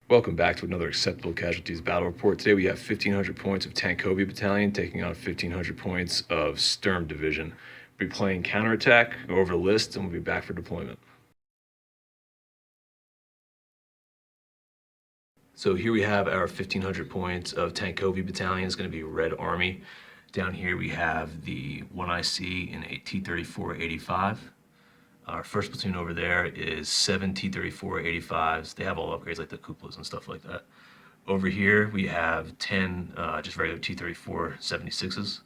Welcome back to another Acceptable Casualties Battle Report. Today we have 1,500 points of Tankovy Battalion taking on 1,500 points of Sturm Division. We'll be playing counterattack, go over the list, and we'll be back for deployment. So here we have our 1,500 points of Tankovy Battalion. It's going to be Red Army. Down here we have the 1IC in a T-34-85. Our first platoon over there is 7 T-34-85s. They have all upgrades like the cupolas and stuff like that. Over here we have 10 just regular T-34-76s.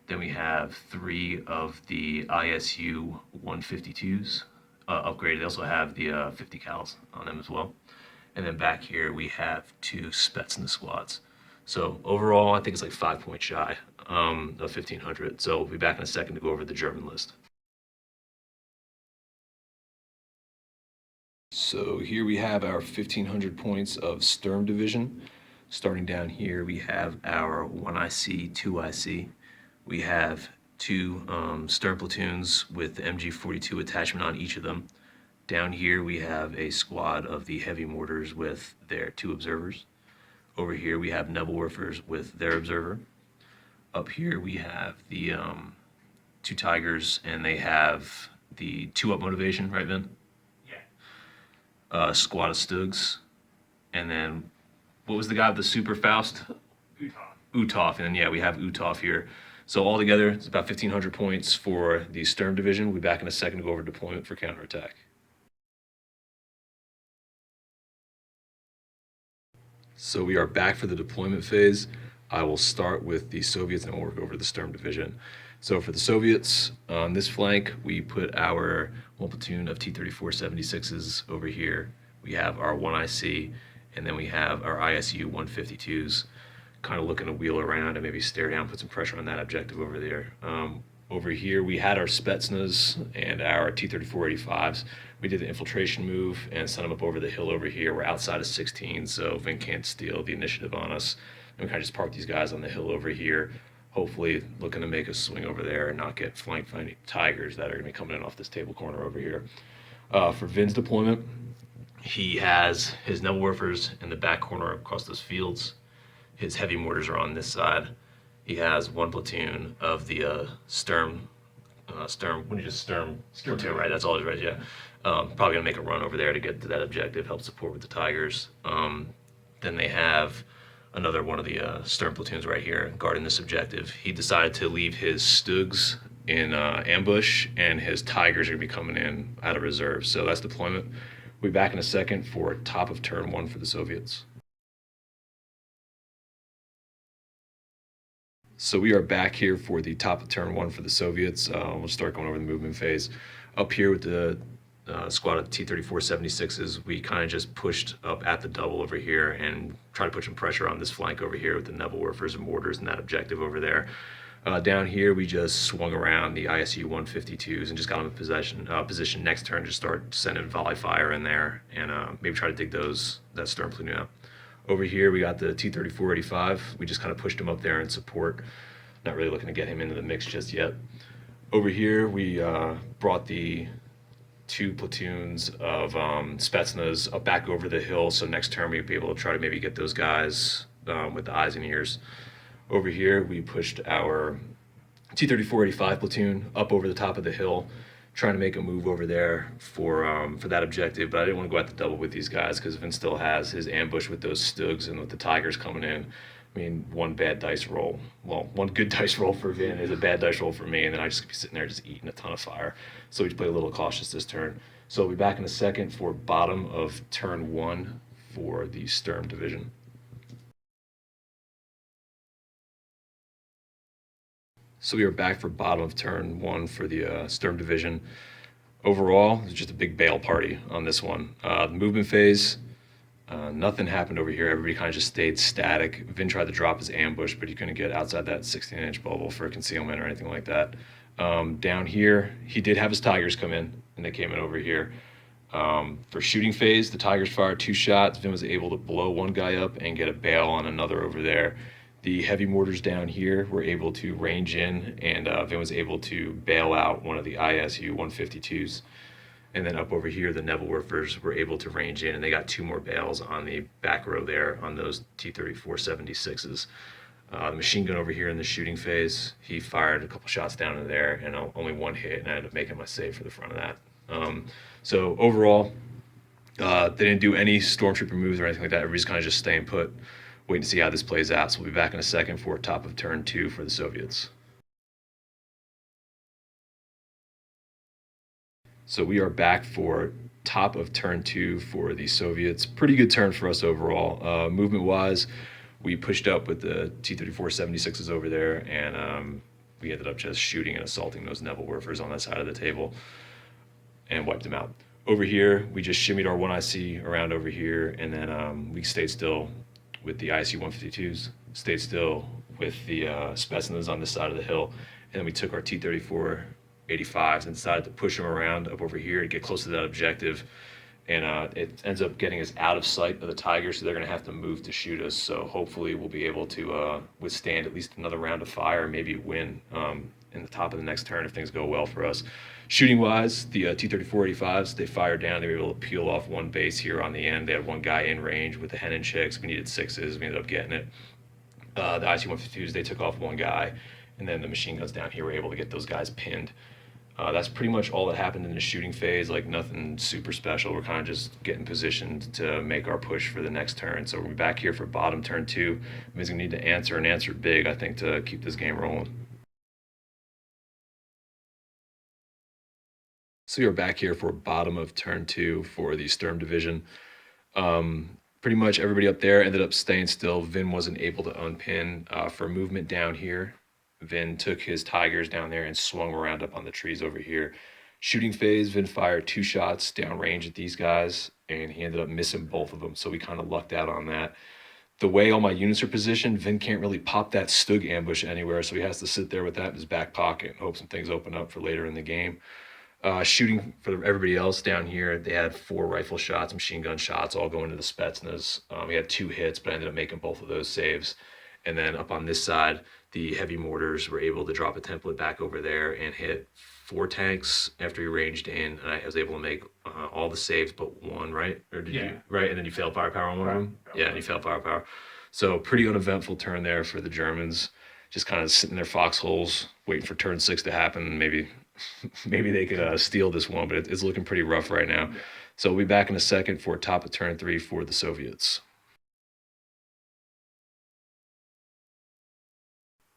Then we have 3 of the ISU 152s upgraded. They also have the 50 cals on them as well. And then back here we have 2 Spetsnaz squads. So overall, I think it's like 5 points shy of 1,500. So we'll be back in a second to go over the German list. So here we have our 1,500 points of Sturm Division. Starting down here, we have our 1IC, 2IC. We have 2 Sturm platoons with the MG42 attachment on each of them. Down here, we have a squad of the heavy mortars with their 2 observers. Over here, we have Nebelwerfers with their observer. Up here, we have the 2 Tigers, and they have the 2-up motivation, right, Vin? Squad of Stugs, and then what was the guy with the super Faust? Uthoff, and then yeah, we have Uthoff here. So altogether, it's about 1,500 points for the Sturm Division. We'll be back in a second to go over deployment for counterattack. So we are back for the deployment phase. I will start with the Soviets and work over the Sturm Division. So for the Soviets, on this flank, we put our 1 platoon of T-34-76s over here. We have our 1IC, and then we have our ISU 152s, kind of looking to wheel around and maybe stare down, put some pressure on that objective over there. Over here, we had our Spetsnaz and our T-34-85s. We did the infiltration move and sent them up over the hill over here. We're outside of 16, so Vin can't steal the initiative on us. And we kind of just park these guys on the hill over here, hopefully looking to make a swing over there and not get flanked by any Tigers that are going to be coming in off this table corner over here. For Vin's deployment, he has his Nebelwerfers in the back corner across those fields. His heavy mortars are on this side. He has 1 platoon of the Sturm platoon, right? That's all it is, right? Yeah. Probably gonna make a run over there to get to that objective, help support with the Tigers. Then they have another one of the Sturm platoons right here guarding this objective. He decided to leave his Stugs in ambush, and his Tigers are gonna be coming in out of reserve. So that's deployment. We'll be back in a second for top of turn 1 for the Soviets. So we are back here for the top of turn 1 for the Soviets. We'll start going over the movement phase. Up here with the squad of T-34-76s, we kind of just pushed up at the double over here and tried to put some pressure on this flank over here with the Nebelwerfers and mortars and that objective over there. Down here, we just swung around the ISU 152s and just got them in position next turn to start sending volley fire in there and maybe try to dig that Sturm platoon out. Over here, we got the T-34-85. We just kind of pushed him up there in support. Not really looking to get him into the mix just yet. Over here, we brought the 2 platoons of Spetsnaz up back over the hill, so next turn we'd be able to try to maybe get those guys with the eyes and ears. Over here, we pushed our T-34-85 platoon up over the top of the hill, trying to make a move over there for that objective, but I didn't want to go at the double with these guys because Vin still has his ambush with those Stugs and with the Tigers coming in. I mean, 1 bad dice roll. Well, 1 good dice roll for Vin is a bad dice roll for me, and then I just be sitting there just eating a ton of fire. So we just play a little cautious this turn. So we'll be back in a second for bottom of turn 1 for the Sturm Division. So we are back for bottom of turn 1 for the Sturm Division. Overall, it's just a big bail party on this one. The movement phase, nothing happened over here. Everybody kind of just stayed static. Vin tried to drop his ambush, but he couldn't get outside that 16-inch bubble for concealment or anything like that. Down here, he did have his Tigers come in, and they came in over here. For shooting phase, the Tigers fired 2 shots. Vin was able to blow 1 guy up and get a bail on another over there. The heavy mortars down here were able to range in, and Vin was able to bail out one of the ISU 152s. And then up over here, the Nebelwerfers were able to range in, and they got 2 more bales on the back row there on those T-34-76s. The machine gun over here in the shooting phase, he fired a couple shots down in there, and only 1 hit, and I ended up making my save for the front of that. So overall, they didn't do any stormtrooper moves or anything like that. Everybody's kind of just staying put, waiting to see how this plays out. So we'll be back in a second for top of turn 2 for the Soviets. So we are back for top of turn 2 for the Soviets. Pretty good turn for us overall. Movement-wise, we pushed up with the T-34-76s over there, and we ended up just shooting and assaulting those Nebelwerfers on that side of the table and wiped them out. Over here, we just shimmied our 1IC around over here, and then we stayed still with the IC-152s, stayed still with the Spetsnaz on this side of the hill, and then we took our T-34-85s and decided to push them around up over here to get close to that objective. And it ends up getting us out of sight of the Tigers, so they're going to have to move to shoot us. So hopefully we'll be able to withstand at least another round of fire, maybe win in the top of the next turn if things go well for us. Shooting-wise, the T-34-85s, they fired down. They were able to peel off 1 base here on the end. They had 1 guy in range with the Henin chicks. We needed 6s. We ended up getting it. The IC-152s, they took off 1 guy. And then the machine guns down here were able to get those guys pinned. That's pretty much all that happened in the shooting phase, like nothing super special. We're kind of just getting positioned to make our push for the next turn. So we're back here for bottom turn 2. We're going to need to answer and answer big, I think, to keep this game rolling. So you're back here for bottom of turn 2 for the Sturm Division. Pretty much everybody up there ended up staying still. Vin wasn't able to unpin for movement down here. Vin took his Tigers down there and swung around up on the trees over here. Shooting phase, Vin fired 2 shots downrange at these guys, and he ended up missing both of them, so we kind of lucked out on that. The way all my units are positioned, Vin can't really pop that Stug ambush anywhere, so he has to sit there with that in his back pocket and hope some things open up for later in the game. Shooting for everybody else down here, they had 4 rifle shots, machine gun shots, all going to the Spetsnaz. We had 2 hits, but I ended up making both of those saves. And then up on this side, the heavy mortars were able to drop a template back over there and hit 4 tanks after he ranged in. And I was able to make all the saves but 1, right? Or did you? Right, and then you failed firepower on one of them? Yeah, and you failed firepower. So pretty uneventful turn there for the Germans. Just kind of sitting in their foxholes, waiting for turn 6 to happen. Maybe they could steal this one, but it's looking pretty rough right now. So we'll be back in a second for top of turn 3 for the Soviets.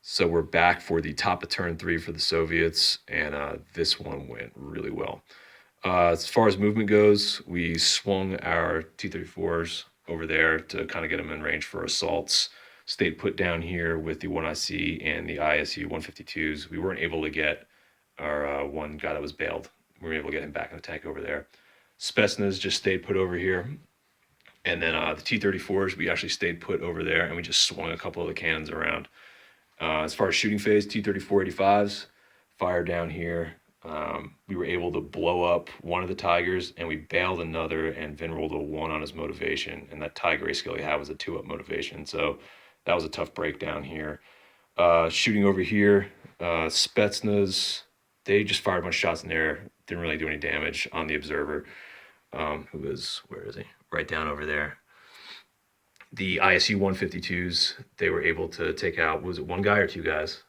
So we're back for the top of turn 3 for the Soviets, and this one went really well. As far as movement goes, we swung our T-34s over there to kind of get them in range for assaults. Stayed put down here with the 1IC and the ISU 152s. We weren't able to get our 1 guy that was bailed. We were able to get him back in the tank over there. Spetsnaz just stayed put over here. And then the T-34s, we actually stayed put over there, and we just swung a couple of the cannons around. As far as shooting phase, T-34-85s fired down here. We were able to blow up 1 of the Tigers, and we bailed another, and Vin rolled a 1 on his motivation, and that Tiger A skill he had was a 2-up motivation. So that was a tough breakdown here. Shooting over here, Spetsnaz, they just fired a bunch of shots in there. Didn't really do any damage on the observer, who is, where is he? Right down over there. The ISU 152s, they were able to take out, was it 1 guy or 2 guys?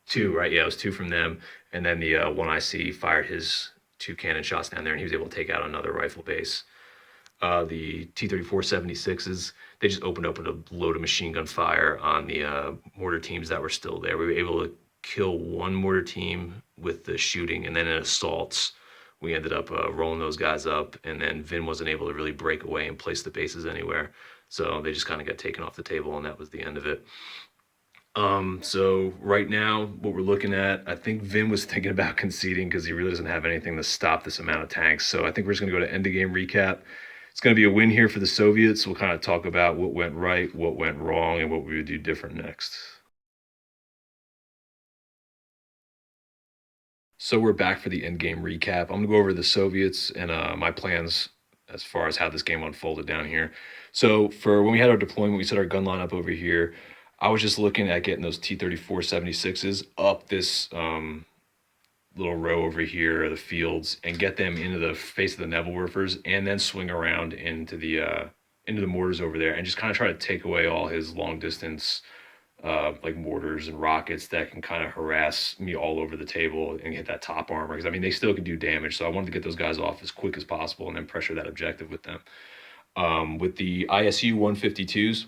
2, right? Yeah, it was 2 from them. And then the 1IC fired his 2 cannon shots down there, and he was able to take out another rifle base. The T-34-76s, they just opened up with a load of machine gun fire on the mortar teams that were still there. We were able to kill 1 mortar team with the shooting, and then in assaults, we ended up rolling those guys up, and then Vin wasn't able to really break away and place the bases anywhere. So they just kind of got taken off the table, and that was the end of it. So right now, what we're looking at, I think Vin was thinking about conceding because he really doesn't have anything to stop this amount of tanks. So I think we're just going to go to end of game recap. It's going to be a win here for the Soviets. We'll kind of talk about what went right, what went wrong, and what we would do different next. So we're back for the end game recap. I'm going to go over the Soviets and my plans as far as how this game unfolded down here. So for when we had our deployment, we set our gun line up over here. I was just looking at getting those T-34-76s up this little row over here, the fields, and get them into the face of the Nebelwerfers, and then swing around into the mortars over there, and just kind of try to take away all his long distance like mortars and rockets that can kind of harass me all over the table and hit that top armor. Because I mean, they still can do damage, so I wanted to get those guys off as quick as possible and then pressure that objective with them. With the ISU 152s,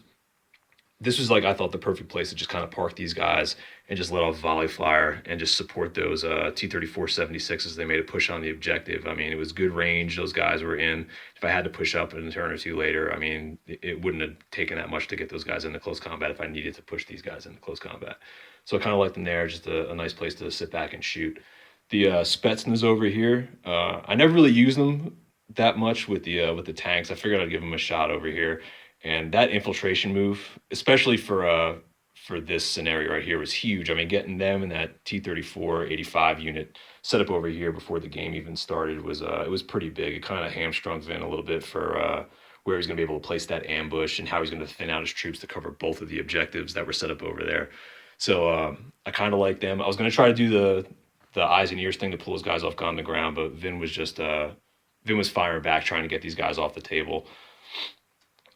this was like I thought the perfect place to just kind of park these guys and just let off volley fire and just support those T-34 76s. They made a push on the objective. I mean, it was good range. Those guys were in. If I had to push up in a turn or two later, I mean, it wouldn't have taken that much to get those guys into close combat if I needed to push these guys into close combat. So I kind of like them there. Just a nice place to sit back and shoot. The Spetsnaz over here, I never really used them that much with the tanks. I figured I'd give them a shot over here. And that infiltration move, especially for this scenario right here, was huge. I mean, getting them in that T-34 85 unit set up over here before the game even started was it was pretty big. It kind of hamstrung Vin a little bit for where he's going to be able to place that ambush and how he's going to thin out his troops to cover both of the objectives that were set up over there. So I kind of like them. I was going to try to do the eyes and ears thing to pull those guys off on the ground, but Vin was just Vin was firing back, trying to get these guys off the table.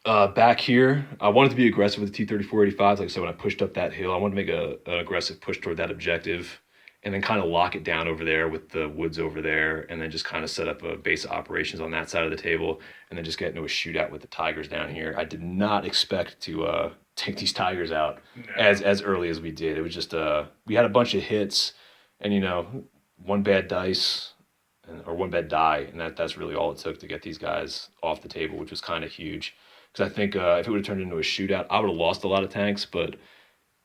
Back here, I wanted to be aggressive with the T-34-85s. Like I said, when I pushed up that hill, I wanted to make an aggressive push toward that objective and then kind of lock it down over there with the woods over there and then just kind of set up a base of operations on that side of the table and then just get into a shootout with the Tigers down here. I did not expect to take these Tigers out as early as we did. It was just, we had a bunch of hits and, you know, one bad dice or one bad die, and that's really all it took to get these guys off the table, which was kind of huge. Because I think if it would have turned into a shootout, I would have lost a lot of tanks, but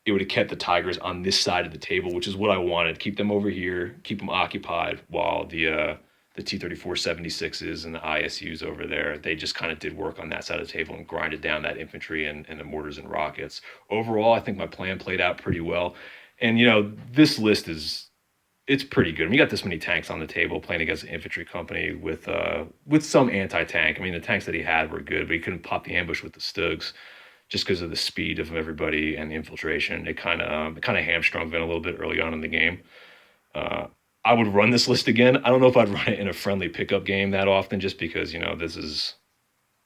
it would have kept the Tigers on this side of the table, which is what I wanted. Keep them over here, keep them occupied, while the T-34 76s and the ISUs over there, they just kind of did work on that side of the table and grinded down that infantry and the mortars and rockets. Overall, I think my plan played out pretty well. And, you know, this list it's pretty good. I mean, you got this many tanks on the table playing against an infantry company with some anti-tank. I mean, the tanks that he had were good, but he couldn't pop the ambush with the Stugs just because of the speed of everybody and the infiltration. It kind of hamstrung Vin a little bit early on in the game. I would run this list again. I don't know if I'd run it in a friendly pickup game that often, just because, you know,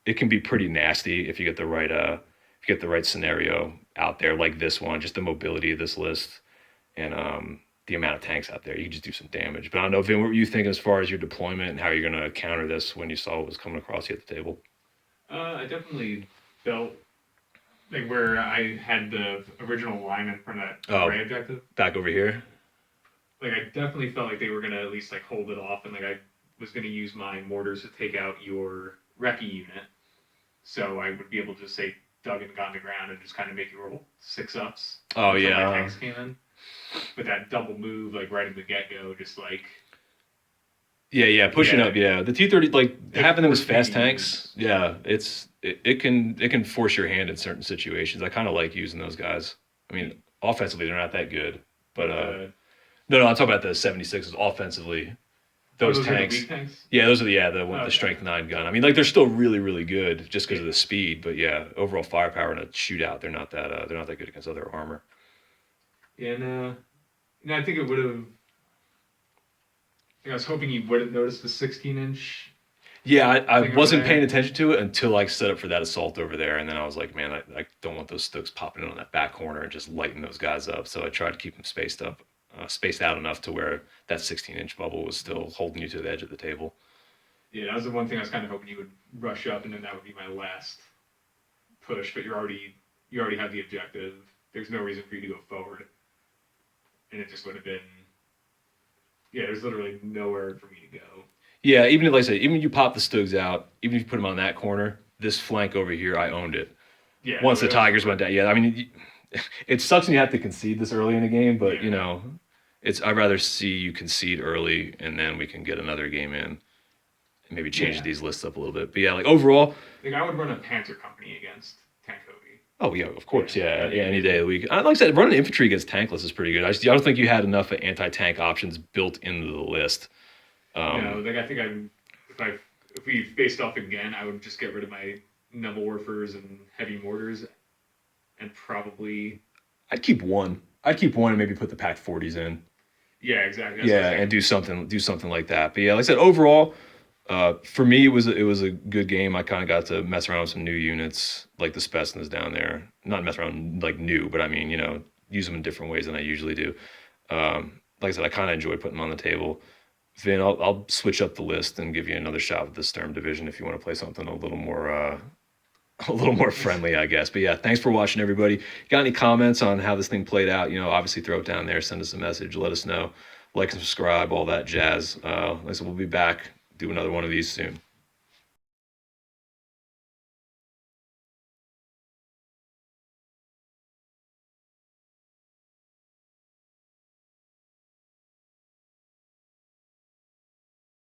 it can be pretty nasty if you get the right scenario out there like this one. Just the mobility of this list and the amount of tanks out there, you can just do some damage. But I don't know, Vin, what were you thinking as far as your deployment and how you're going to counter this when you saw what was coming across you at the table? I definitely felt like where I had the original line in front of that array objective. Back over here? Like, I definitely felt like they were going to at least, like, hold it off, and, like, I was going to use my mortars to take out your recce unit. So I would be able to just say dug and got on the ground and just kind of make you roll 6-ups. Oh, until yeah. my tanks came in. But that double move, like, right at the get-go, just, like... Yeah, pushing up, yeah. The T-30, like, having them as fast tanks, yeah, it can force your hand in certain situations. I kind of like using those guys. I mean, offensively, they're not that good. But, no, I'm talking about the 76s. Offensively, those tanks. Are the weak tanks? Yeah, those are the Strength 9 gun. I mean, like, they're still really, really good just because of the speed. But, yeah, overall firepower in a shootout, they're not that good against other armor. And I think it would have. I was hoping you wouldn't notice the 16-inch. Yeah, I wasn't paying attention to it until I set up for that assault over there, and then I was like, man, I don't want those Stugs popping in on that back corner and just lighting those guys up. So I tried to keep them spaced out enough to where that 16-inch bubble was still holding you to the edge of the table. Yeah, that was the one thing I was kind of hoping you would rush up, and then that would be my last push. But you already have the objective. There's no reason for you to go forward. And it just would have been, there's literally nowhere for me to go. Yeah, even if, like I said, even if you pop the Stugs out, even if you put them on that corner, this flank over here, I owned it. Yeah. Once the Tigers went down, I mean, it sucks when you have to concede this early in the game, but you know, I'd rather see you concede early and then we can get another game in and maybe change these lists up a little bit. But yeah, like overall, like I would run a Panzer company against Tankovy. Oh, yeah, of course, yeah, any day of the week. Like I said, running infantry against tankless is pretty good. I don't think you had enough anti-tank options built into the list. Like I think if we faced off again, I would just get rid of my Nebelwerfers and heavy mortars, and probably... I'd keep one and maybe put the Pac 40s in. Yeah, exactly. That's what I was Yeah, thinking. and do something like that. But yeah, like I said, overall, for me, it was a good game. I kind of got to mess around with some new units, like the Spetsnaz down there. Not mess around like new, but I mean, use them in different ways than I usually do. Like I said, I kind of enjoyed putting them on the table. Vin, I'll switch up the list and give you another shot with the Sturm Division if you want to play something a little more a little more friendly, I guess. But yeah, thanks for watching, everybody. Got any comments on how this thing played out? Obviously throw it down there, send us a message, let us know. Like and subscribe, all that jazz. Like I said, we'll be back, do another one of these soon.